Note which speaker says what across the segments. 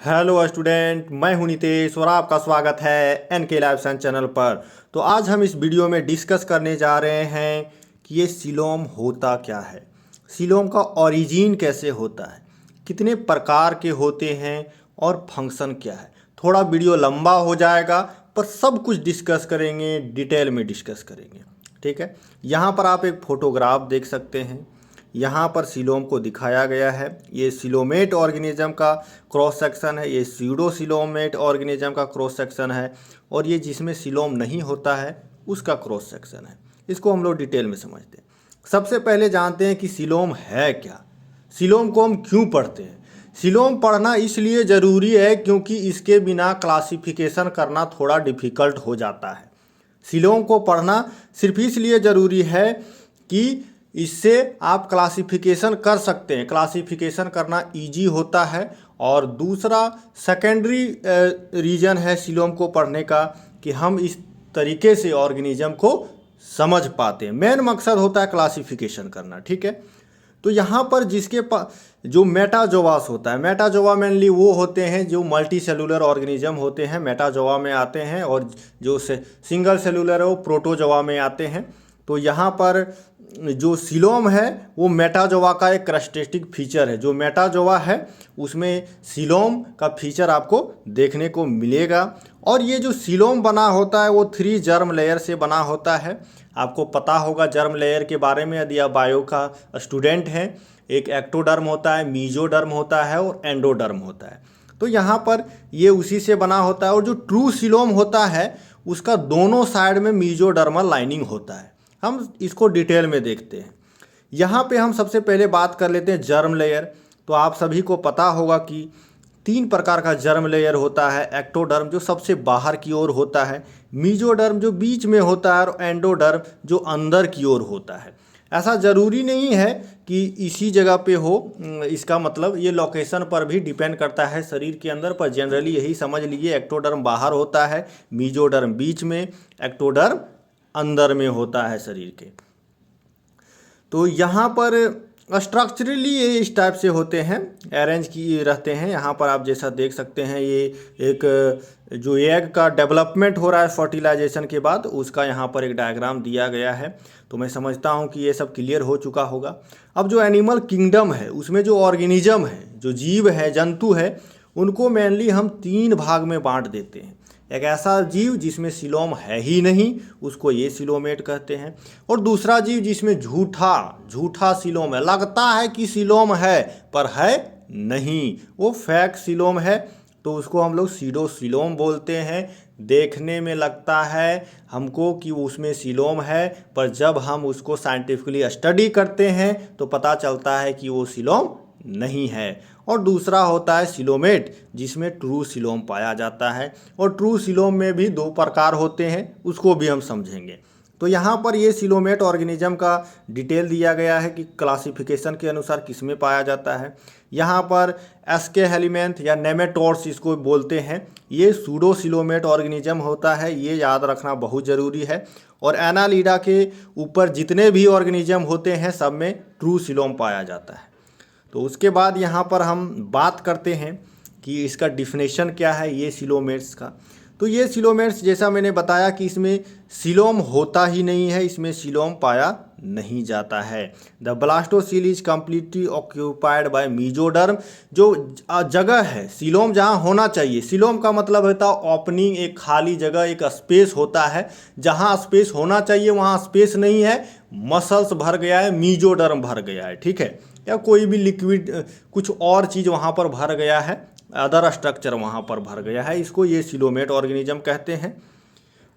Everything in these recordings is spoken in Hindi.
Speaker 1: हेलो स्टूडेंट, मैं हूं नितेश और आपका स्वागत है एनके लाइव साइंस चैनल पर। तो आज हम इस वीडियो में डिस्कस करने जा रहे हैं कि ये सीलोम होता क्या है, सीलोम का ओरिजिन कैसे होता है, कितने प्रकार के होते हैं और फंक्शन क्या है। थोड़ा वीडियो लंबा हो जाएगा पर सब कुछ डिस्कस करेंगे, डिटेल में डिस्कस करेंगे। ठीक है, यहाँ पर आप एक फोटोग्राफ देख सकते हैं। यहाँ पर सीलोम को दिखाया गया है। ये सीलोमेट ऑर्गेनिज्म का क्रॉस सेक्शन है, ये सीडो सीलोमेट ऑर्गेनिज्म का क्रॉस सेक्शन है, और ये जिसमें सीलोम नहीं होता है उसका क्रॉस सेक्शन है। इसको हम लोग डिटेल में समझते हैं। सबसे पहले जानते हैं कि सीलोम है क्या, सीलोम को हम क्यों पढ़ते हैं। सीलोम पढ़ना इसलिए ज़रूरी है क्योंकि इसके बिना क्लासिफिकेशन करना थोड़ा डिफ़िकल्ट हो जाता है। सीलोम को पढ़ना सिर्फ इसलिए ज़रूरी है कि इससे आप क्लासिफिकेशन कर सकते हैं, क्लासिफिकेशन करना इजी होता है। और दूसरा सेकेंडरी रीजन है सीलोम को पढ़ने का कि हम इस तरीके से ऑर्गेनिज्म को समझ पाते हैं। मेन मकसद होता है क्लासिफिकेशन करना। ठीक है, तो यहाँ पर जिसके पास जो मेटाजोवास होता है, मेटाजोवा मेनली वो होते हैं जो मल्टी सेलुलर ऑर्गेनिज्म होते हैं, मेटाजोवा में आते हैं, और जो सिंगल सेलुलर है वो प्रोटोजोवा में आते हैं। तो यहाँ पर जो सीलोम है वो मेटाजोवा का एक करैक्टरिस्टिक फीचर है। जो मेटाजोवा है उसमें सीलोम का फीचर आपको देखने को मिलेगा। और ये जो सीलोम बना होता है वो 3 जर्म लेयर से बना होता है। आपको पता होगा जर्म लेयर के बारे में यदि आप बायो का स्टूडेंट हैं। एक एक्टोडर्म होता है, मीजोडर्म होता है और एंडोडर्म होता है। तो यहाँ पर ये उसी से बना होता है। और जो ट्रू सीलोम होता है उसका दोनों साइड में मीजोडर्मल लाइनिंग होता है। हम इसको डिटेल में देखते हैं। यहाँ पे हम सबसे पहले बात कर लेते हैं जर्म लेयर। तो आप सभी को पता होगा कि 3 प्रकार का जर्म लेयर होता है। एक्टोडर्म जो सबसे बाहर की ओर होता है, मीजोडर्म जो बीच में होता है, और एंडोडर्म जो अंदर की ओर होता है। ऐसा ज़रूरी नहीं है कि इसी जगह पे हो, इसका मतलब ये लोकेशन पर भी डिपेंड करता है शरीर के अंदर। पर जनरली यही समझ लीजिए, एक्टोडर्म बाहर होता है, मीजोडर्म बीच में, एक्टोडर्म अंदर में होता है शरीर के। तो यहाँ पर स्ट्रक्चरली ये इस टाइप से होते हैं, अरेंज की रहते हैं। यहाँ पर आप जैसा देख सकते हैं, ये एक जो एग का डेवलपमेंट हो रहा है फर्टिलाइजेशन के बाद, उसका यहाँ पर एक डायग्राम दिया गया है। तो मैं समझता हूँ कि ये सब क्लियर हो चुका होगा। अब जो एनिमल किंगडम है उसमें जो ऑर्गेनिज्म है, जो जीव है, जंतु है, उनको मेनली हम 3 भाग में बांट देते हैं। एक ऐसा जीव जिसमें सीलोम है ही नहीं, उसको ये सीलोमेट कहते हैं। और दूसरा जीव जिसमें झूठा सीलोम है, लगता है कि सीलोम है पर है नहीं, वो फेक सीलोम है, तो उसको हम लोग सीडो सीलोम बोलते हैं। देखने में लगता है हमको कि उसमें सीलोम है, पर जब हम उसको साइंटिफिकली स्टडी करते हैं तो पता चलता है कि वो सीलोम नहीं है। और दूसरा होता है सीलोमेट, जिसमें ट्रू सीलोम पाया जाता है। और ट्रू सीलोम में भी 2 प्रकार होते हैं, उसको भी हम समझेंगे। तो यहाँ पर ये सीलोमेट ऑर्गेनिज्म का डिटेल दिया गया है कि क्लासिफिकेशन के अनुसार किस में पाया जाता है। यहाँ पर एस्के हेलिमेंथ या नेमेटोड्स इसको बोलते हैं, ये सूडो सीलोमेट ऑर्गेनिज्म होता है। ये याद रखना बहुत ज़रूरी है। और एनालिडा के ऊपर जितने भी ऑर्गेनिज्म होते हैं सब में ट्रू सीलोम पाया जाता है। तो उसके बाद यहाँ पर हम बात करते हैं कि इसका डिफिनेशन क्या है ये सीलोमेट्स का। तो ये सीलोमेट्स जैसा मैंने बताया कि इसमें सीलोम होता ही नहीं है, इसमें सीलोम पाया नहीं जाता है। The blastocoel is completely occupied by mesoderm. जो जगह है सीलोम जहाँ होना चाहिए, सीलोम का मतलब होता है ओपनिंग, एक खाली जगह, एक स्पेस होता है। जहाँ स्पेस होना चाहिए वहाँ स्पेस नहीं है, मसल्स भर गया है, मीजोडर्म भर गया है। ठीक है, या कोई भी लिक्विड कुछ और चीज़ वहाँ पर भर गया है, अदर स्ट्रक्चर वहाँ पर भर गया है, इसको ये सीलोमेट ऑर्गेनिज्म कहते हैं।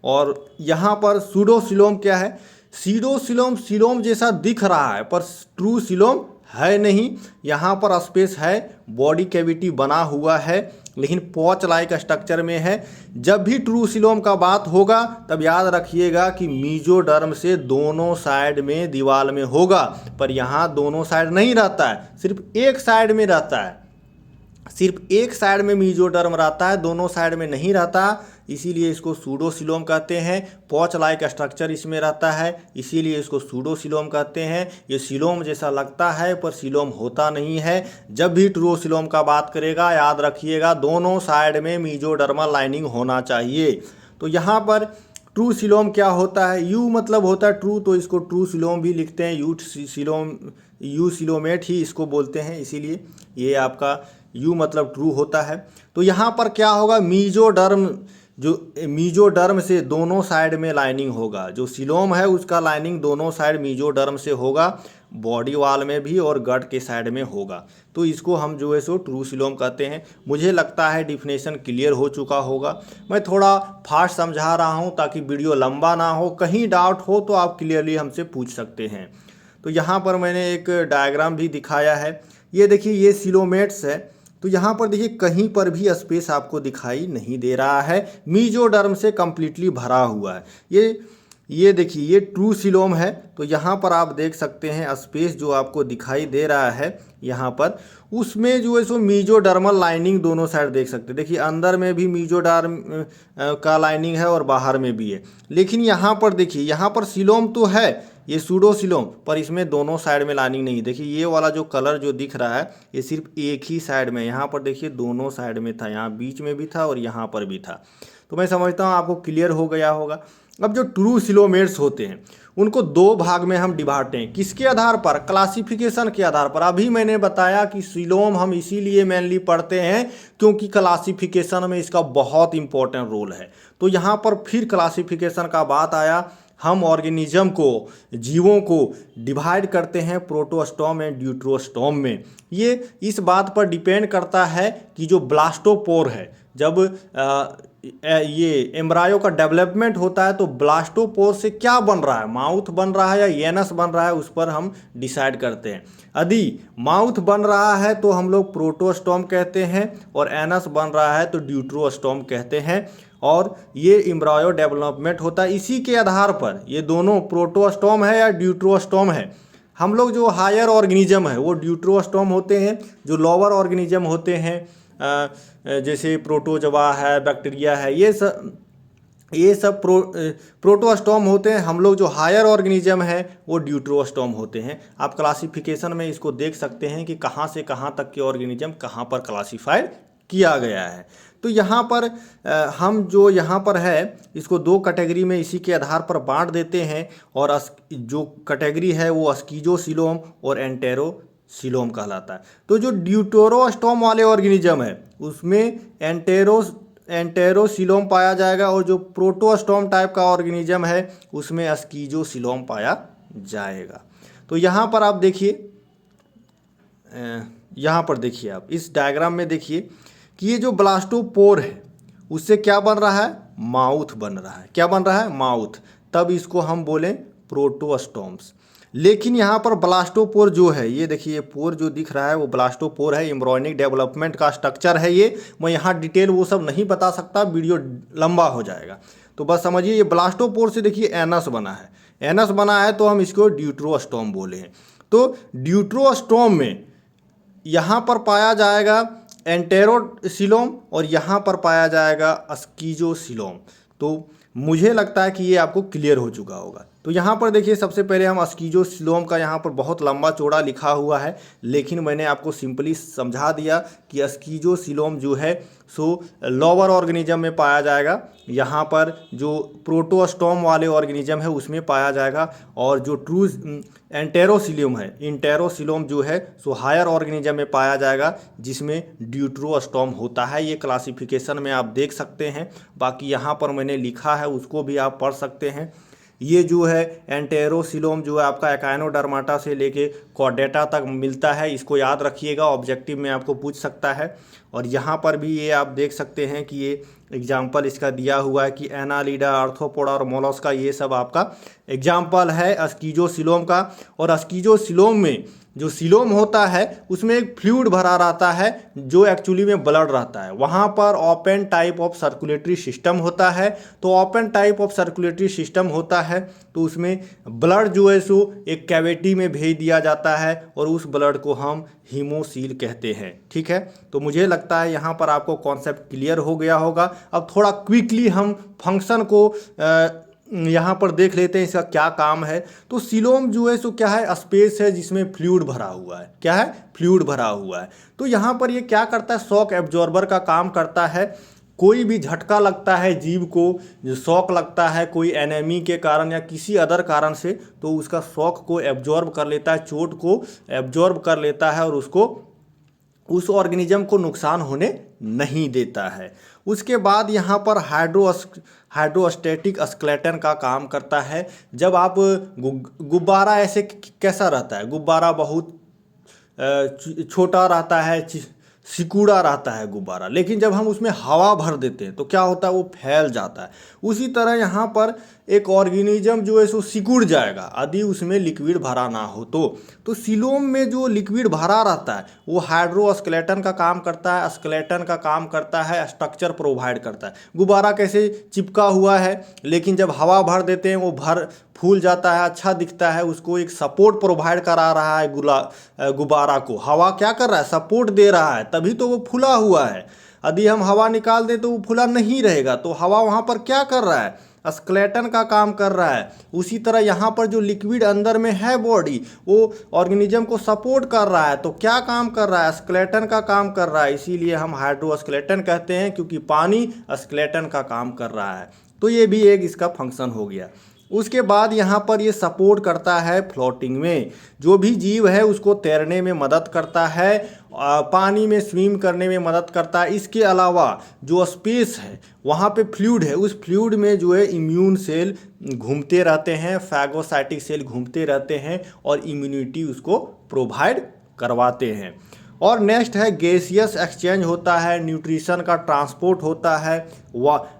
Speaker 1: और यहाँ पर सूडो सीलोम क्या है, सीडो सीलोम सीलोम जैसा दिख रहा है पर ट्रू सीलोम है नहीं। यहाँ पर स्पेस है, बॉडी कैविटी बना हुआ है, लेकिन पॉच लाइक स्ट्रक्चर में है। जब भी ट्रू सीलोम का बात होगा तब याद रखिएगा कि मीजोडर्म से दोनों साइड में दीवार में होगा, पर यहाँ दोनों साइड नहीं रहता है, सिर्फ एक साइड में रहता है। सिर्फ एक साइड में मीजोडर्म रहता है, दोनों साइड में नहीं रहता। इसीलिए इसको सूडोसिलोम कहते हैं। पॉच लाइक स्ट्रक्चर इसमें रहता है, इसीलिए इसको सूडोसिलोम कहते हैं। ये सिलोम जैसा लगता है पर सिलोम होता नहीं है। जब भी ट्रूसिलोम का बात करेगा याद रखिएगा दोनों साइड में मीजोडर्मल लाइनिंग होना चाहिए। तो यहाँ पर ट्रू सिलोम क्या होता है, यू मतलब होता है ट्रू, तो इसको ट्रू सिलोम भी लिखते हैं। यू सिलोमेट ही इसको बोलते हैं, इसीलिए ये आपका यू मतलब ट्रू होता है। तो यहाँ पर क्या होगा, मीजोडर्म से दोनों साइड में लाइनिंग होगा। जो सिलोम है उसका लाइनिंग दोनों साइड मीजोडर्म से होगा, बॉडी वाल में भी और गट के साइड में होगा। तो इसको हम जो है सो ट्रू सिलोम कहते हैं। मुझे लगता है डिफिनेशन क्लियर हो चुका होगा। मैं थोड़ा फास्ट समझा रहा हूँ ताकि वीडियो लंबा ना हो। कहीं डाउट हो तो आप क्लियरली हमसे पूछ सकते हैं। तो यहाँ पर मैंने एक डायग्राम भी दिखाया है। ये देखिए ये सिलोमेट्स है। तो यहाँ पर देखिए कहीं पर भी स्पेस आपको दिखाई नहीं दे रहा है, मीजोडर्म से कंप्लीटली भरा हुआ है। ये देखिए ये ट्रू सिलोम है। तो यहाँ पर आप देख सकते हैं स्पेस जो आपको दिखाई दे रहा है यहाँ पर, उसमें जो है सो मीजोडर्मल लाइनिंग दोनों साइड देख सकते हैं। देखिए अंदर में भी मीजोडर्म का लाइनिंग है और बाहर में भी है। लेकिन यहाँ पर देखिए यहाँ पर सिलोम तो है, ये सूडोसिलोम, पर इसमें दोनों साइड में लाइनिंग नहीं। देखिए ये वाला जो कलर जो दिख रहा है ये सिर्फ एक ही साइड में, यहाँ पर देखिए दोनों साइड में था, यहाँ बीच में भी था और यहाँ पर भी था। तो मैं समझता हूँ आपको क्लियर हो गया होगा। अब जो ट्रू सिलोमेट्स होते हैं उनको दो भाग में हम डिवाइड हैं। किसके आधार पर, क्लासिफिकेशन के आधार पर। अभी मैंने बताया कि सिलोम हम इसीलिए मेनली पढ़ते हैं क्योंकि क्लासिफिकेशन में इसका बहुत इंपॉर्टेंट रोल है। तो यहाँ पर फिर क्लासिफिकेशन का बात आया। हम ऑर्गेनिज्म को, जीवों को डिवाइड करते हैं प्रोटोस्टोम एंड ड्यूटरोस्टोम में। ये इस बात पर डिपेंड करता है कि जो ब्लास्टोपोर है, जब ये एम्ब्रायो का डेवलपमेंट होता है तो ब्लास्टोपोर से क्या बन रहा है, माउथ बन रहा है या एनस बन रहा है, उस पर हम डिसाइड करते हैं। यदि माउथ बन रहा है तो हम लोग प्रोटोस्टोम कहते हैं और एनस बन रहा है तो ड्यूटरोस्टोम कहते हैं। और ये एम्ब्रायो डेवलपमेंट होता है। इसी के आधार पर ये दोनों प्रोटोस्टोम है या ड्यूटरोस्टोम है। हम लोग जो हायर ऑर्गेनिज्म है वो ड्यूटरोस्टोम होते हैं, जो लोअर ऑर्गेनिज्म होते हैं जैसे प्रोटोजवा है, बैक्टीरिया है, ये सब प्रोटोस्टोम होते हैं। हम लोग जो हायर ऑर्गेनिज्म है वो ड्यूटरोस्टोम होते हैं। आप क्लासिफिकेशन में इसको देख सकते हैं कि कहाँ से कहाँ तक के ऑर्गेनिज्म कहाँ पर क्लासीफाइड किया गया है। तो यहाँ पर हम जो यहाँ पर है इसको दो कैटेगरी में इसी के आधार पर बांट देते हैं। और जो कैटेगरी है वो स्कीजोसिलोम और एंटेरोसिलोम कहलाता है। तो जो ड्यूटरोस्टोम वाले ऑर्गेनिज्म है उसमें एंटेरोसिलोम पाया जाएगा और जो प्रोटोस्टोम टाइप का ऑर्गेनिज्म है उसमें स्कीजोसिलोम पाया जाएगा। तो यहाँ पर आप देखिए, यहाँ पर देखिए आप इस डायग्राम में देखिए कि ये जो ब्लास्टोपोर है उससे क्या बन रहा है, माउथ बन रहा है। क्या बन रहा है, माउथ। तब इसको हम बोलें प्रोटोस्टोम्स। लेकिन यहाँ पर ब्लास्टोपोर जो है, ये देखिए ये पोर जो दिख रहा है वो ब्लास्टोपोर है, एम्ब्रियोनिक डेवलपमेंट का स्ट्रक्चर है ये। मैं यहाँ डिटेल वो सब नहीं बता सकता, वीडियो लंबा हो जाएगा। तो बस समझिए ये ब्लास्टोपोर से देखिए एनस बना है, एनस बना है तो हम इसको ड्यूटरोस्टोम बोले हैं। तो ड्यूटरोस्टोम में यहाँ पर पाया जाएगा एंटेरोसिलोम और यहाँ पर पाया जाएगा स्कीजोसिलोम। तो मुझे लगता है कि ये आपको क्लियर हो चुका होगा। तो यहाँ पर देखिए सबसे पहले हम स्कीजोसिलोम का यहाँ पर बहुत लंबा चौड़ा लिखा हुआ है, लेकिन मैंने आपको सिंपली समझा दिया कि स्कीजोसिलोम जो है सो लोअर ऑर्गेनिज्म में पाया जाएगा। यहाँ पर जो प्रोटोस्टोम वाले ऑर्गेनिज्म है उसमें पाया जाएगा। और जो ट्रू एंटेरोसिलोम है, इंटेरोसिलोम जो है सो हायर ऑर्गेनिज्म में पाया जाएगा जिसमें ड्यूटरोस्टोम होता है। ये क्लासिफिकेशन में आप देख सकते हैं। बाकी यहाँ पर मैंने लिखा है उसको भी आप पढ़ सकते हैं। ये जो है एंटेरोसिलोम जो है आपका एकाइनोडर्माटा से लेके कॉर्डेटा तक मिलता है, इसको याद रखिएगा, ऑब्जेक्टिव में आपको पूछ सकता है। और यहाँ पर भी ये आप देख सकते हैं कि ये एग्जाम्पल इसका दिया हुआ है कि एनालिडा, आर्थ्रोपोडा और मोलस्का, ये सब आपका एग्जाम्पल है स्कीजोसिलोम का। और स्कीजोसिलोम में जो सीलोम होता है उसमें एक फ्लूइड भरा रहता है जो एक्चुअली में ब्लड रहता है। वहाँ पर open type of circulatory system होता है। तो open type of circulatory system होता है तो उसमें ब्लड जो है सो एक कैविटी में भेज दिया जाता है और उस ब्लड को हम हीमोसील कहते हैं। ठीक है, तो मुझे लगता है यहाँ पर आपको कॉन्सेप्ट क्लियर हो गया होगा। अब थोड़ा क्विकली हम फंक्शन को यहाँ पर देख लेते हैं, इसका क्या काम है। तो सीलोम जो है सो क्या है, स्पेस है जिसमें फ्लूइड भरा हुआ है। क्या है, फ्लूइड भरा हुआ है। तो यहाँ पर ये क्या करता है, शॉक एब्जॉर्बर का काम करता है। कोई भी झटका लगता है जीव को, जो शॉक लगता है कोई एनेमी के कारण या किसी अदर कारण से, तो उसका शॉक को एब्जॉर्ब कर लेता है, चोट को एब्जॉर्ब कर लेता है और उसको उस ऑर्गेनिज्म को नुकसान होने नहीं देता है। उसके बाद यहाँ पर हाइड्रोस्टैटिक स्केलेटन का काम करता है। जब आप गुब्बारा ऐसे कैसा रहता है, गुब्बारा बहुत छोटा रहता है, सिकुड़ा रहता है गुब्बारा, लेकिन जब हम उसमें हवा भर देते हैं तो क्या होता है, वो फैल जाता है। उसी तरह यहाँ पर एक ऑर्गेनिज्म जो है सो सिकुड़ जाएगा यदि उसमें लिक्विड भरा ना हो तो सीलोम में जो लिक्विड भरा रहता है वो हाइड्रोस्केलेटन का काम करता है। स्केलेटन का काम करता है, स्ट्रक्चर प्रोवाइड करता है। गुब्बारा कैसे चिपका हुआ है, लेकिन जब हवा भर देते हैं वो फूल जाता है, अच्छा दिखता है, उसको एक सपोर्ट प्रोवाइड करा रहा है। गुब्बारा को हवा क्या कर रहा है, सपोर्ट दे रहा है, तभी तो वो फूला हुआ है। यदि हम हवा निकाल दें तो वो फूला नहीं रहेगा। तो हवा वहाँ पर क्या कर रहा है, स्केलेटन का काम कर रहा है। उसी तरह यहाँ पर जो लिक्विड अंदर में है बॉडी, वो ऑर्गेनिज्म को सपोर्ट कर रहा है। तो क्या काम कर रहा है, स्केलेटन का काम कर रहा है। इसीलिए हम हाइड्रोस्केलेटन कहते हैं, क्योंकि पानी स्केलेटन का काम कर रहा है। तो ये भी एक इसका फंक्शन हो गया। उसके बाद यहाँ पर ये सपोर्ट करता है फ्लोटिंग में, जो भी जीव है उसको तैरने में मदद करता है, पानी में स्विम करने में मदद करता है। इसके अलावा जो स्पेस है वहाँ पे फ्लूइड है, उस फ्लूइड में जो है इम्यून सेल घूमते रहते हैं, फैगोसाइटिक सेल घूमते रहते हैं और इम्यूनिटी उसको प्रोवाइड करवाते हैं। और नेक्स्ट है गैसियस एक्सचेंज होता है, न्यूट्रिशन का ट्रांसपोर्ट होता है,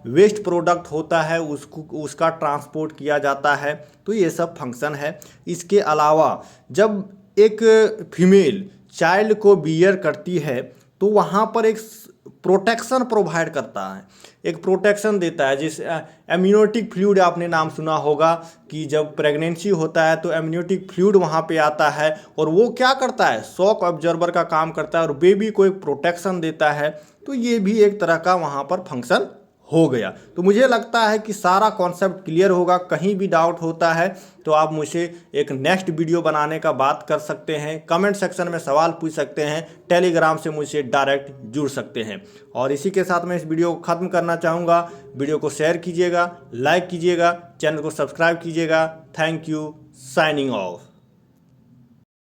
Speaker 1: वेस्ट प्रोडक्ट होता है उसका ट्रांसपोर्ट किया जाता है। तो ये सब फंक्शन है। इसके अलावा जब एक फीमेल चाइल्ड को बियर करती है तो वहाँ पर एक प्रोटेक्शन प्रोवाइड करता है, एक प्रोटेक्शन देता है। जिस एम्नियोटिक फ्लूइड आपने नाम सुना होगा कि जब प्रेगनेंसी होता है तो एम्नियोटिक फ्लूइड वहाँ पे आता है और वो क्या करता है, शॉक ऑब्जर्वर का काम करता है और बेबी को एक प्रोटेक्शन देता है। तो ये भी एक तरह का वहाँ पर फंक्शन हो गया। तो मुझे लगता है कि सारा कॉन्सेप्ट क्लियर होगा। कहीं भी डाउट होता है तो आप मुझसे एक नेक्स्ट वीडियो बनाने का बात कर सकते हैं, कमेंट सेक्शन में सवाल पूछ सकते हैं, टेलीग्राम से मुझसे डायरेक्ट जुड़ सकते हैं। और इसी के साथ मैं इस वीडियो को ख़त्म करना चाहूँगा। वीडियो को शेयर कीजिएगा, लाइक कीजिएगा, चैनल को सब्सक्राइब कीजिएगा। Thank you, signing off.